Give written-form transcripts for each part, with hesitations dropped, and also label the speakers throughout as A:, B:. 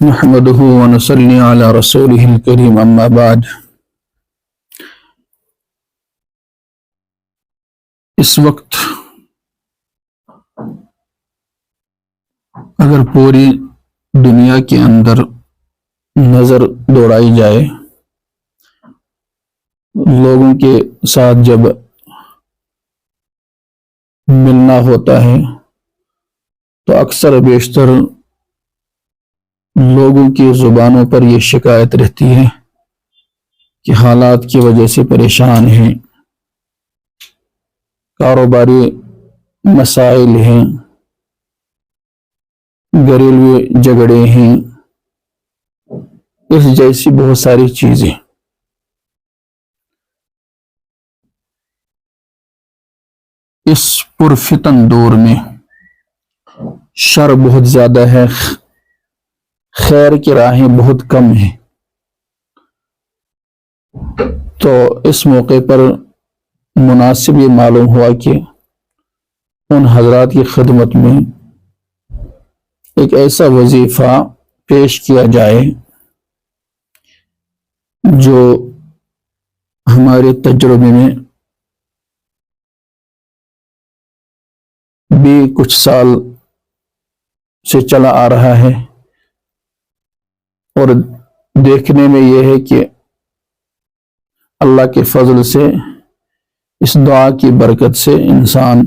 A: نحمده ونصلي على رسوله الكريم اما بعد۔ اس وقت اگر پوری دنیا کے اندر نظر دوڑائی جائے، لوگوں کے ساتھ جب ملنا ہوتا ہے تو اکثر بیشتر لوگوں کی زبانوں پر یہ شکایت رہتی ہے کہ حالات کی وجہ سے پریشان ہیں، کاروباری مسائل ہیں، گھریلو جھگڑے ہیں، اس جیسی بہت ساری چیزیں۔ اس پرفتن دور میں شر بہت زیادہ ہے، خیر کی راہیں بہت کم ہیں، تو اس موقع پر مناسب یہ معلوم ہوا کہ ان حضرات کی خدمت میں ایک ایسا وظیفہ پیش کیا جائے جو ہمارے تجربے میں بھی کچھ سال سے چلا آ رہا ہے، اور دیکھنے میں یہ ہے کہ اللہ کے فضل سے اس دعا کی برکت سے انسان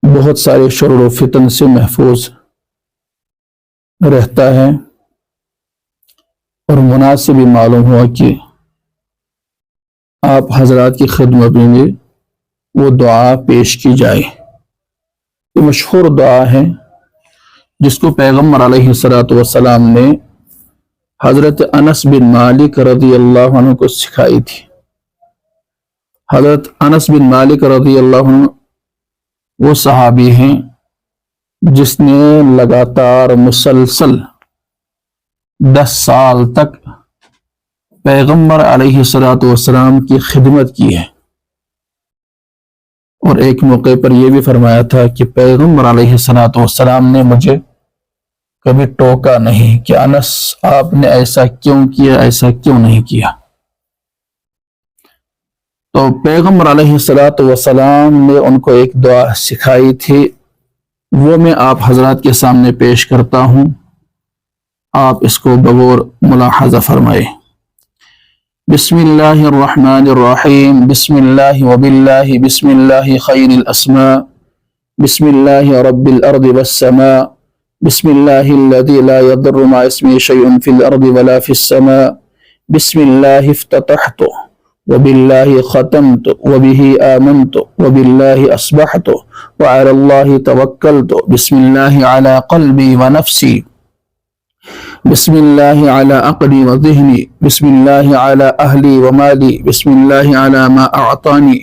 A: بہت سارے شرور و فتن سے محفوظ رہتا ہے، اور مناسب ہی معلوم ہوا کہ آپ حضرات کی خدمت میں وہ دعا پیش کی جائے۔ یہ مشہور دعا ہے جس کو پیغمبر علیہ السلام نے حضرت انس بن مالک رضی اللہ عنہ کو سکھائی تھی۔ حضرت انس بن مالک رضی اللہ عنہ وہ صحابی ہیں جس نے لگاتار مسلسل 10 سال تک پیغمبر علیہ السلام کی خدمت کی ہے، اور ایک موقع پر یہ بھی فرمایا تھا کہ پیغمبر علیہ السلام نے مجھے کبھی ٹوکا نہیں کہ انس آپ نے ایسا کیوں کیا، ایسا کیوں نہیں کیا۔ تو پیغمبر علیہ السلام نے ان کو ایک دعا سکھائی تھی، وہ میں آپ حضرات کے سامنے پیش کرتا ہوں، آپ اس کو بغور ملاحظہ فرمائے۔ بسم اللہ الرحمن الرحیم، بسم اللہ وباللہ، بسم اللہ خیر الاسماء، بسم اللہ رب الارض والسماء، بسم اللہ الذي لا يضر مع اسمه شيء في الارض ولا في السماء، بسم اللہ افتتحت وباللہ ختمت وبه آمنت وباللہ اصبحت وعلى اللہ توکلت، بسم اللہ على قلبی ونفسی، بسم اللہ على عقلی وذہنی، بسم اللہ على اہلی ومالی، بسم اللہ على ما اعطانی،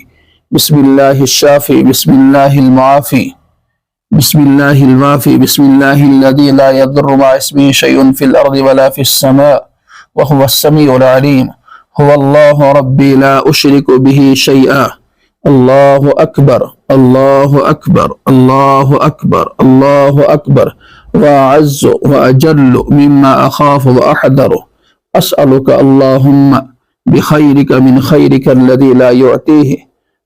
A: بسم اللہ الشافی، بسم اللہ المعافی، بسم اللہ الوافی، بسم اللہ الذي لا يضر مع اسمه شيء في الارض ولا في السماء وهو السميع العليم، هو الله ربي لا اشرك به شيئا، اللہ اکبر اللہ اکبر اللہ اکبر اللہ اکبر، واعز واجل مما اخاف واحذر، اسألك اللهم بخيرك من خيرك الذي لا يعطيه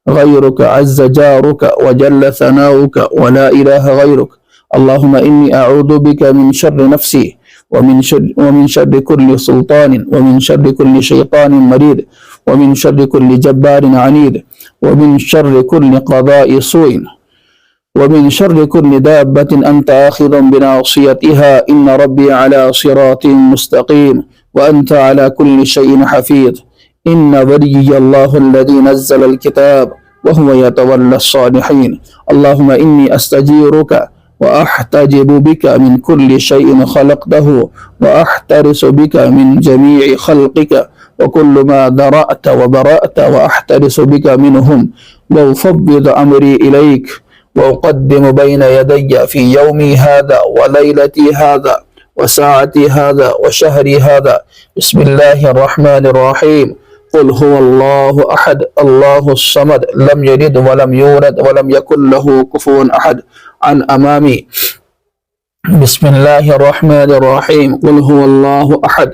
A: غيرك عز جارك وجل ثناؤك ولا إله غيرك، اللهم إني أعوذ بك من شر نفسي ومن شر كل سلطان ومن شر كل شيطان مريد ومن شر كل جبار عنيد ومن شر كل قضاء سوء ومن شر كل دابة أنت آخذ بناصيتها، إن ربي على صراط مستقيم وأنت على كل شيء حفيظ، إن ولي الله الذي نزل الكتاب وهو يتولى الصالحين، اللهم إني أستجيرك وأحتجب بك من كل شيء خلقته وأحترس بك من جميع خلقك، وكل ما ذرأت وبرأت وأحترس بك منهم، وأفوض أمري إليك وأقدم بين يدي في يومي هذا وليلتي هذا وساعتي هذا وشهري هذا، بسم الله الرحمن الرحيم، قل هو الله احد اللہ الصمد لم یلد ولم یولد ولم یکن له کفوا احد، عن امامی بسم الله الرحمن الرحيم قل هو الله أحد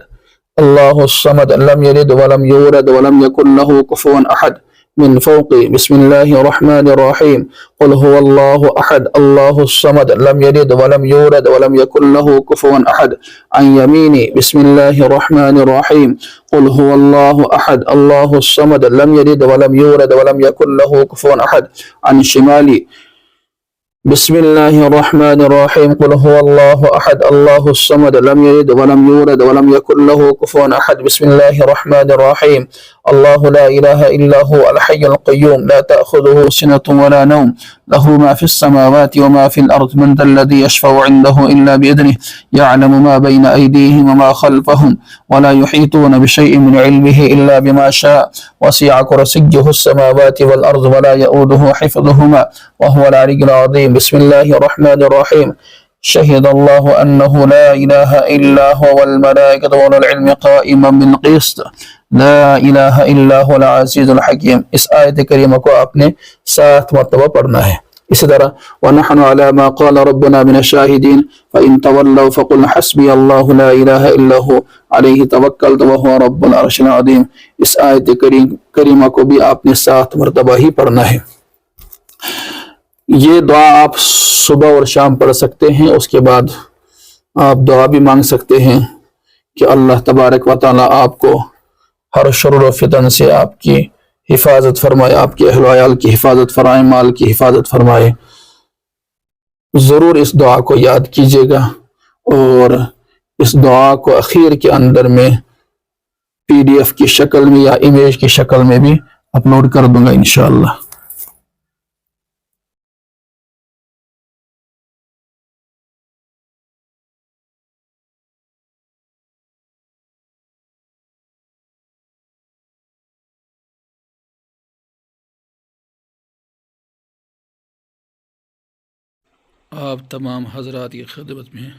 A: الله الصمد لم يلد ولم يولد ولم يكن له كفوا أحد من فوقي بسم الله الرحمن الرحيم قل هو الله أحد الله الصمد لم يلد ولم يولد ولم يكن له كفوا أحد عن يميني بسم الله الرحمن الرحيم قل هو الله أحد الله الصمد لم يلد ولم يولد ولم يكن له كفوا أحد عن شمالي بسم الله الرحمن الرحيم قل هو الله أحد الله الصمد لم يلد ولم يولد ولم يكن له كفوا أحد بسم الله الرحمن الرحيم الله لا إله إلا هو الحي القيوم لا تأخذه سنة ولا نوم له ما في السماوات وما في الأرض من ذا الذي يشفع عنده إلا بإذنه يعلم ما بين أيديهم وما خلفهم ولا يحيطون بشيء من علمه إلا بما شاء وسع كرسيه السماوات والأرض ولا يؤوده حفظهما وهو العلي العظيم بسم الله الرحمن الرحيم شهد الله أنه لا إله إلا هو والملائكة وأولو العلم قائما بالقسط لا الہ الا هو العزیز الحکیم. اس آیت کریمہ کو آپ نے 7 مرتبہ پڑھنا ہے. اسی طرح وَنَحْنُ عَلَى مَا قَالَ رَبُّنَا مِنَ الشَّاهِدِينَ فَإِن تَوَلَّوْا فَقُلْ حَسْبِيَ اللَّهُ لَا إِلَهَ إِلَّا هُوَ عَلَيْهِ تَوَكَّلْتُ وَهُوَ رَبُّ الْعَرْشِ الْعَظِيمِ. اس آیت کریمہ کو بھی آپ نے 7 مرتبہ ہی پڑھنا ہے. یہ دعا آپ صبح اور شام پڑھ سکتے ہیں. اس کے بعد آپ دعا بھی مانگ سکتے ہیں کہ اللہ تبارک و تعالی آپ کو ہر شر و فتن سے آپ کی حفاظت فرمائے، آپ کے اہل و عیال کی حفاظت فرمائے، مال کی حفاظت فرمائے. ضرور اس دعا کو یاد کیجیے گا اور اس دعا کو اخیر کے اندر میں PDF کی شکل میں یا امیج کی شکل میں بھی اپلوڈ کر دوں گا انشاءاللہ. آپ تمام حضرات کی خدمت میں